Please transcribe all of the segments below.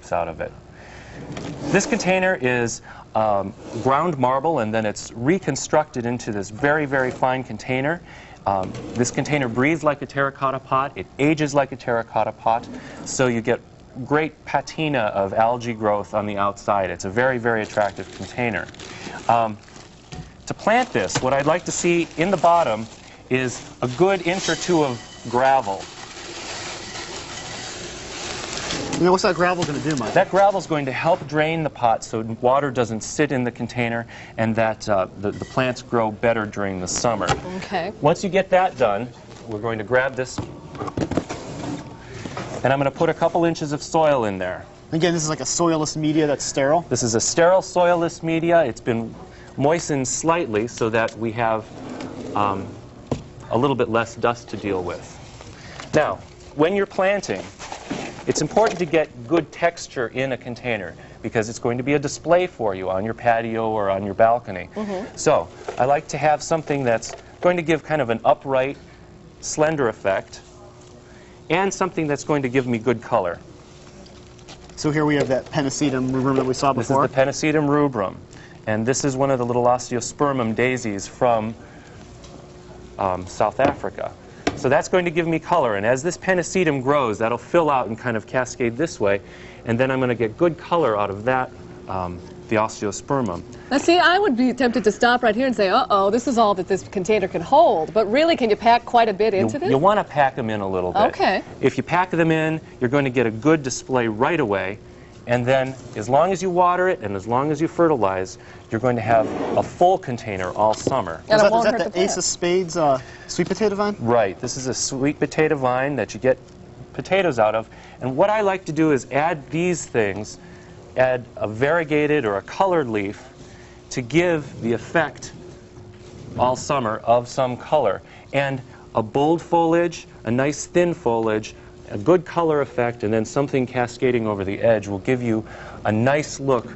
seeps out of it. This container is ground marble, and then it's reconstructed into this very, very fine container. This container breathes like a terracotta pot. It ages like a terracotta pot, so you get great patina of algae growth on the outside. It's a very, very attractive container. To plant this, what I'd like to see in the bottom is a good inch or two of gravel. You know, what's that gravel going to do, Mike? That gravel is going to help drain the pot so water doesn't sit in the container, and that the plants grow better during the summer. Okay. Once you get that done, we're going to grab this, and I'm going to put a couple inches of soil in there. Again, this is like a soilless media that's sterile? This is a sterile soilless media. It's been moistened slightly so that we have a little bit less dust to deal with. Now, when you're planting, it's important to get good texture in a container because it's going to be a display for you on your patio or on your balcony. So I like to have something that's going to give kind of an upright, slender effect, and something that's going to give me good color. So here we have that Pennisetum rubrum that we saw before. This is the Pennisetum rubrum, and this is one of the little osteospermum daisies from South Africa. So that's going to give me color, and as this Pennisetum grows, that'll fill out and kind of cascade this way, and then I'm going to get good color out of that, the osteospermum. Now see, I would be tempted to stop right here and say, uh-oh, this is all that this container can hold, but really, can you pack quite a bit into this? You want to pack them in a little bit. Okay. If you pack them in, you're going to get a good display right away, and then as long as you water it and as long as you fertilize, you're going to have a full container all summer. And is that the Ace of Spades sweet potato vine? Right. This is a sweet potato vine that you get potatoes out of. And what I like to do is add these things, add a variegated or a colored leaf to give the effect all summer of some color. And a bold foliage, a nice thin foliage, a good color effect, and then something cascading over the edge will give you a nice look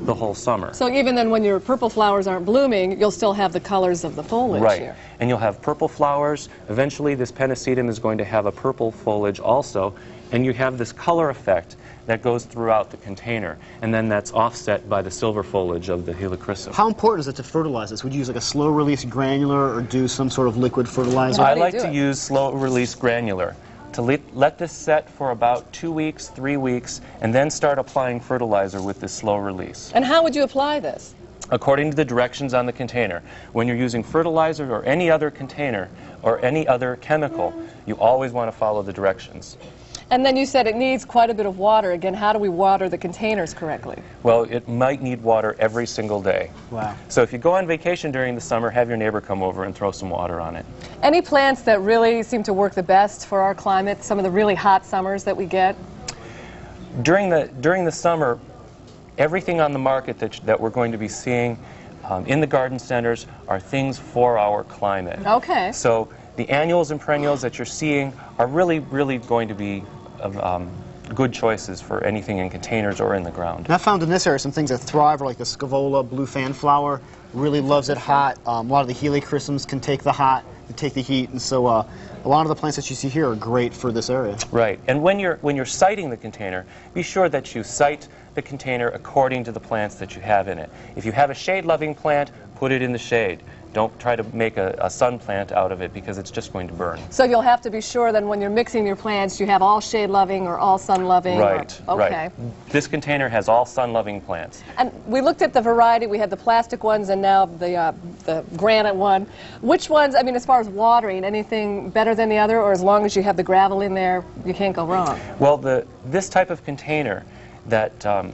the whole summer. So even then when your purple flowers aren't blooming, you'll still have the colors of the foliage here. And you'll have purple flowers. Eventually this Pennisetum is going to have a purple foliage also, and you have this color effect that goes throughout the container, and then that's offset by the silver foliage of the Helichrysum. How important is it to fertilize this? Would you use like a slow-release granular or do some sort of liquid fertilizer? I like to use slow-release granular. To let this set for about 2 weeks, 3 weeks, and then start applying fertilizer with this slow release. And how would you apply this? According to the directions on the container. When you're using fertilizer or any other container or any other chemical, you always want to follow the directions. And then you said it needs quite a bit of water. Again, how do we water the containers correctly? Well, it might need water every single day. Wow. So if you go on vacation during the summer, have your neighbor come over and throw some water on it. Any plants that really seem to work the best for our climate, some of the really hot summers that we get? During the summer, everything on the market that we're going to be seeing in the garden centers are things for our climate. Okay. So the annuals and perennials that you're seeing are really, really going to be good choices for anything in containers or in the ground. And I found in this area some things that thrive, like the Scaevola blue fan flower, really loves it hot. A lot of the Helichrysums can take the hot, they take the heat, and so a lot of the plants that you see here are great for this area. Right, and when you're siting the container, be sure that you site the container according to the plants that you have in it. If you have a shade-loving plant, put it in the shade. Don't try to make a sun plant out of it because it's just going to burn. So you'll have to be sure then when you're mixing your plants, you have all shade-loving or all sun-loving? Right, okay. right. This container has all sun-loving plants. And we looked at the variety. We had the plastic ones and now the granite one. Which ones, I mean, as far as watering, anything better than the other, or as long as you have the gravel in there, you can't go wrong? Well, this type of container that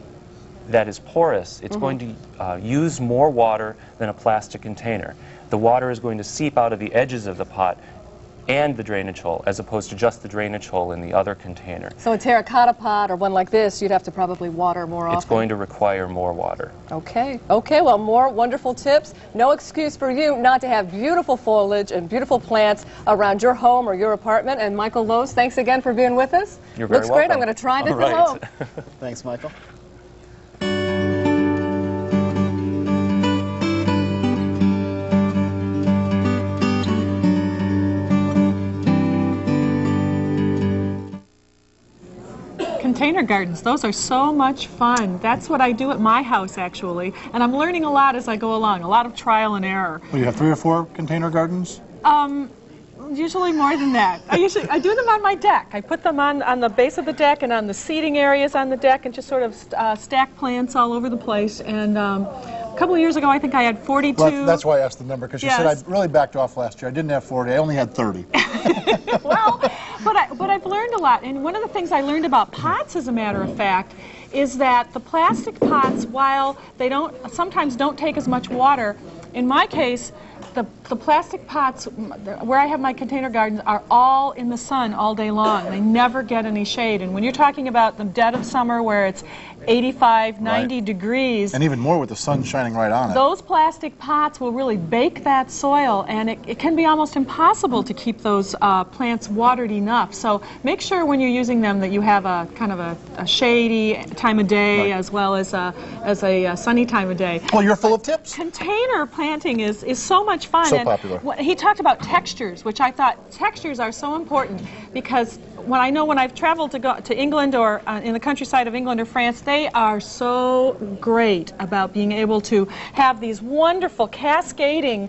is porous, it's going to use more water than a plastic container. The water is going to seep out of the edges of the pot and the drainage hole, as opposed to just the drainage hole in the other container. So a terracotta pot or one like this, you'd have to probably water more often? It's going to require more water. Okay. Okay, well, more wonderful tips. No excuse for you not to have beautiful foliage and beautiful plants around your home or your apartment. And Michael Loos, thanks again for being with us. You're very Looks welcome. great. I'm going to try this All right. at home. Thanks, Michael. container gardens. Those are so much fun. That's what I do at my house, actually. And I'm learning a lot as I go along, a lot of trial and error. Well, you have 3 or 4 container gardens? Usually more than that. I do them on my deck. I put them on the base of the deck and on the seating areas on the deck, and just sort of stack plants all over the place. And a couple of years ago, I think I had 42. Well, that's why I asked the number, because you said I really backed off last year. I didn't have 40. I only had 30. Well, but I've learned a lot. And one of the things I learned about pots, as a matter of fact, is that the plastic pots, while they sometimes don't take as much water, in my case, the plastic pots where I have my container gardens are all in the sun all day long. They never get any shade. And when you're talking about the dead of summer where it's 85, 90 degrees. And even more with the sun shining right on it. Those plastic pots will really bake that soil, and it can be almost impossible to keep those plants watered enough. So make sure when you're using them that you have a kind of a shady time of day as well as a sunny time of day. Well, you're full of tips. Container planting is so much fun. So and popular. He talked about textures, which I thought textures are so important, because when I've traveled to England or in the countryside of England or France, they are so great about being able to have these wonderful cascading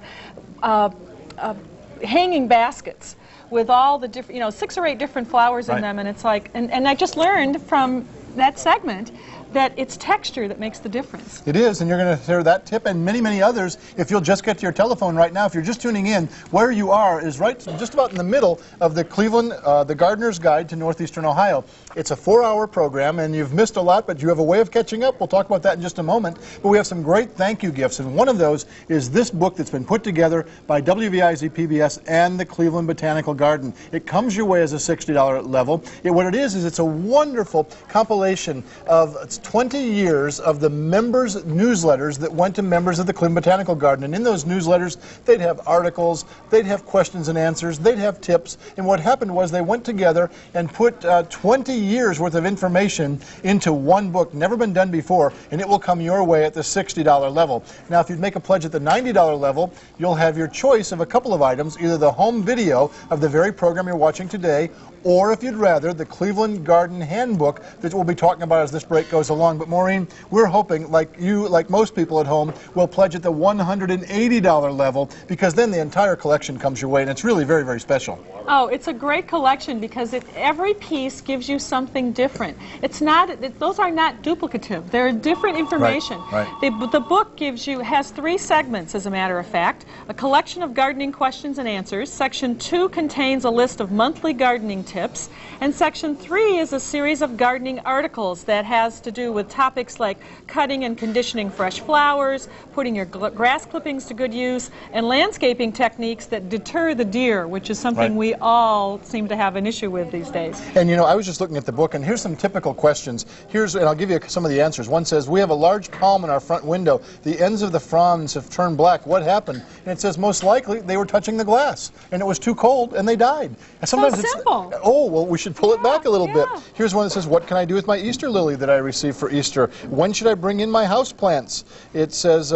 hanging baskets with all the different, 6 or 8 different flowers in them, and it's like, and I just learned from that segment that it's texture that makes the difference. It is, and you're going to hear that tip and many, many others if you'll just get to your telephone right now. If you're just tuning in, where you are is right just about in the middle of the Cleveland, the Gardener's Guide to Northeastern Ohio. It's a 4-hour program, and you've missed a lot, but you have a way of catching up. We'll talk about that in just a moment. But we have some great thank you gifts, and one of those is this book that's been put together by WVIZ PBS and the Cleveland Botanical Garden. It comes your way as a $60 level. What it is it's a wonderful compilation of 20 years of the members' newsletters that went to members of the Cleveland Botanical Garden. And in those newsletters, they'd have articles, they'd have questions and answers, they'd have tips. And what happened was they went together and put 20 years worth of information into one book, never been done before, and it will come your way at the $60 level. Now, if you'd make a pledge at the $90 level, you'll have your choice of a couple of items, either the home video of the very program you're watching today, or if you'd rather, the Cleveland Garden Handbook that we'll be talking about as this break goes along. But Maureen, we're hoping, like you, like most people at home, will pledge at the $180 level, because then the entire collection comes your way, and it's really very, very special. Oh, it's a great collection because every piece gives you something different. Those are not duplicative. They're different information. Right. The book has 3 segments, as a matter of fact. A collection of gardening questions and answers. Section 2 contains a list of monthly gardening tips. And Section 3 is a series of gardening articles that has to do with topics like cutting and conditioning fresh flowers, putting your grass clippings to good use, and landscaping techniques that deter the deer, which is something we all seem to have an issue with these days. And I was just looking at the book, and here's some typical questions. And I'll give you some of the answers. One says, we have a large palm in our front window. The ends of the fronds have turned black. What happened? And it says, most likely they were touching the glass, and it was too cold, and they died. And sometimes so simple. Oh, well, we should pull it back a little bit. Here's one that says, what can I do with my Easter lily that I received for Easter? When should I bring in my house plants? It says,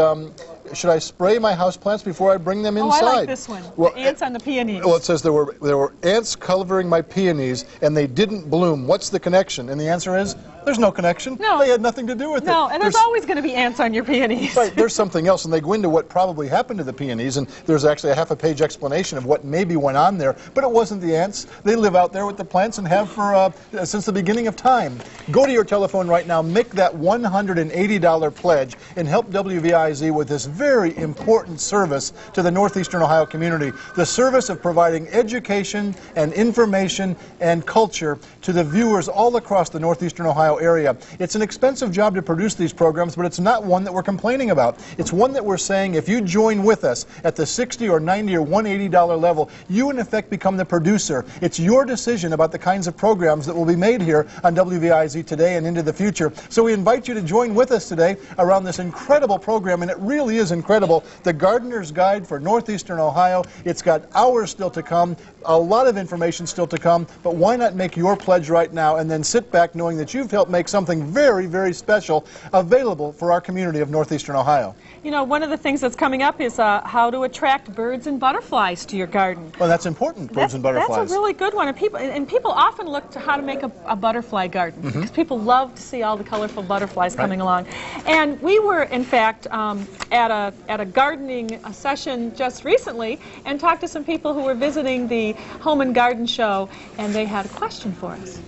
should I spray my houseplants before I bring them inside? Oh, I like this one. Well, the ants on the peonies. Well, it says there were ants covering my peonies, and they didn't bloom. What's the connection? And the answer is, there's no connection. No. They had nothing to do with it. No, and there's always going to be ants on your peonies. Right, there's something else, and they go into what probably happened to the peonies, and there's actually a half-a-page explanation of what maybe went on there, but it wasn't the ants. They live out there with the plants and have for since the beginning of time. Go to your telephone right now, make that $180 pledge, and help WVIZ with this very important service to the Northeastern Ohio community, the service of providing education and information and culture to the viewers all across the Northeastern Ohio area. It's an expensive job to produce these programs, but it's not one that we're complaining about. It's one that we're saying if you join with us at the $60 or $90 or $180 level, you in effect become the producer. It's your decision about the kinds of programs that will be made here on WVIZ today and into the future. So we invite you to join with us today around this incredible program, and it really is incredible. The Gardener's Guide for Northeastern Ohio. It's got hours still to come, a lot of information still to come, but why not make your pledge right now and then sit back knowing that you've helped make something very, very special available for our community of Northeastern Ohio. You know, one of the things that's coming up is how to attract birds and butterflies to your garden. Well, that's important, birds and butterflies. That's a really good one, and people often look to how to make a butterfly garden, because people love to see all the colorful butterflies coming along. And we were, in fact, at a gardening session just recently, and talked to some people who were visiting the Home and Garden Show, and they had a question for us.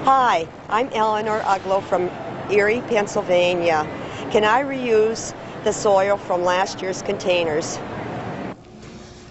Hi, I'm Eleanor Uglow from Erie, Pennsylvania. Can I reuse the soil from last year's containers?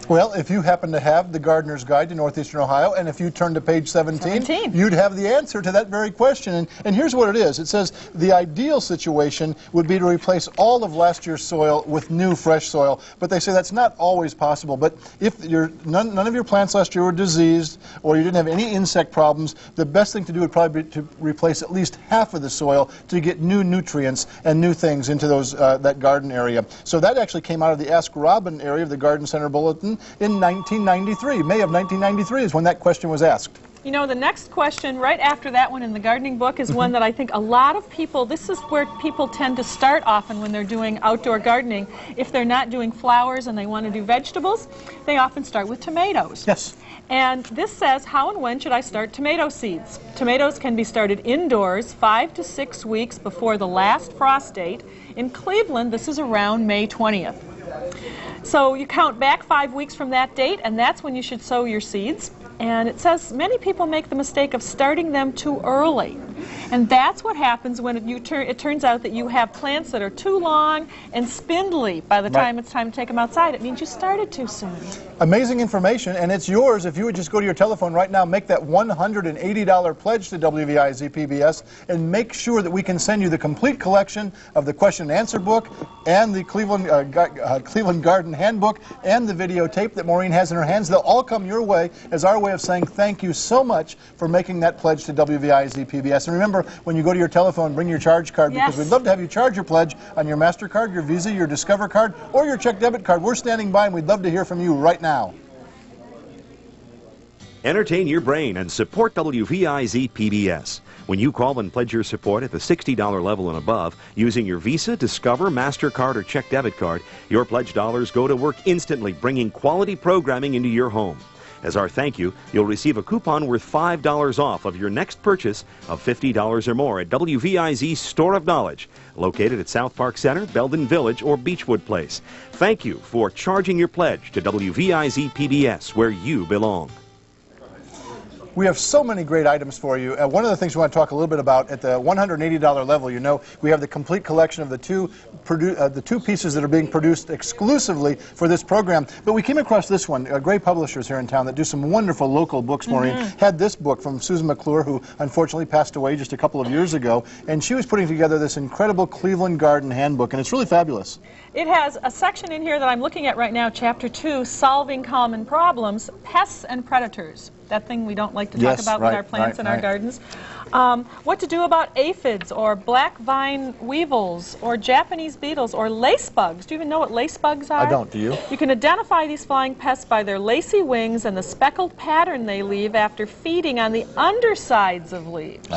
Well, if you happen to have the Gardener's Guide to Northeastern Ohio, and if you turn to page 17, you'd have the answer to that very question. And here's what it is. It says the ideal situation would be to replace all of last year's soil with new, fresh soil. But they say that's not always possible. But if none of your plants last year were diseased, or you didn't have any insect problems, the best thing to do would probably be to replace at least half of the soil to get new nutrients and new things into those that garden area. So that actually came out of the Ask Robin area of the Garden Center Bulletin in 1993. May of 1993 is when that question was asked. You know, the next question right after that one in the gardening book is one that I think a lot of people, this is where people tend to start often when they're doing outdoor gardening. If they're not doing flowers and they want to do vegetables, they often start with tomatoes. Yes. And this says, how and when should I start tomato seeds? Tomatoes can be started indoors 5 to 6 weeks before the last frost date. In Cleveland, this is around May 20th. So you count back 5 weeks from that date, and that's when you should sow your seeds. And it says many people make the mistake of starting them too early. And that's what happens when it turns out that you have plants that are too long and spindly by the time it's time to take them outside. It means you started too soon. Amazing information, and it's yours if you would just go to your telephone right now, make that $180 pledge to WVIZ PBS, and make sure that we can send you the complete collection of the question and answer book and the Cleveland Garden Handbook and the videotape that Maureen has in her hands. They'll all come your way as our way of saying thank you so much for making that pledge to WVIZ PBS. And remember, when you go to your telephone, bring your charge card, because we'd love to have you charge your pledge on your MasterCard, your Visa, your Discover card, or your check debit card. We're standing by, and we'd love to hear from you right now. Entertain your brain and support WVIZ PBS. When you call and pledge your support at the $60 level and above, using your Visa, Discover, MasterCard, or check debit card, your pledged dollars go to work instantly, bringing quality programming into your home. As our thank you, you'll receive a coupon worth $5 off of your next purchase of $50 or more at WVIZ's Store of Knowledge, located at South Park Center, Belden Village, or Beechwood Place. Thank you for charging your pledge to WVIZ PBS, where you belong. We have so many great items for you. One of the things we want to talk a little bit about at the $180 level, you know, we have the complete collection of the two pieces that are being produced exclusively for this program. But we came across this one. Great publishers here in town that do some wonderful local books, Maureen, had this book from Susan McClure, who unfortunately passed away just a couple of years ago. And she was putting together this incredible Cleveland Garden Handbook, and it's really fabulous. It has a section in here that I'm looking at right now, Chapter 2, Solving Common Problems, Pests and Predators. That thing we don't like to talk about with our plants in our gardens. What to do about aphids or black vine weevils or Japanese beetles or lace bugs. Do you even know what lace bugs are? I don't. Do you? You can identify these flying pests by their lacy wings and the speckled pattern they leave after feeding on the undersides of leaves.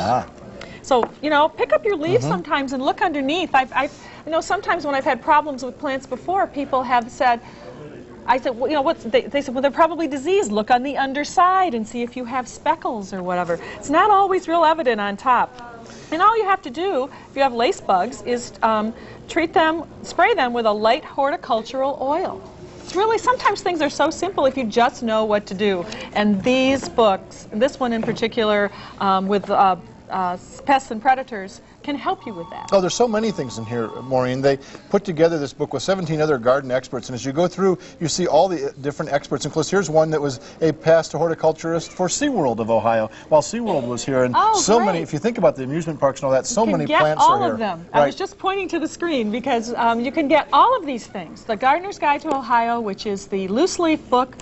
So, you know, pick up your leaves sometimes and look underneath. You know, sometimes when I've had problems with plants before, people have said, I said, well, you know, they said, well, they're probably diseased. Look on the underside and see if you have speckles or whatever. It's not always real evident on top. And all you have to do, if you have lace bugs, is treat them, spray them with a light horticultural oil. It's really, sometimes things are so simple if you just know what to do. And these books, this one in particular, with pests and predators, can help you with that. Oh, there's so many things in here, Maureen. They put together this book with 17 other garden experts, and as you go through, you see all the different experts. And of course, here's one that was a past horticulturist for SeaWorld of Ohio, while SeaWorld was here. And so many, if you think about the amusement parks and all that, so many plants are here. You can get all of them. I was just pointing to the screen because you can get all of these things. The Gardener's Guide to Ohio, which is the loose leaf book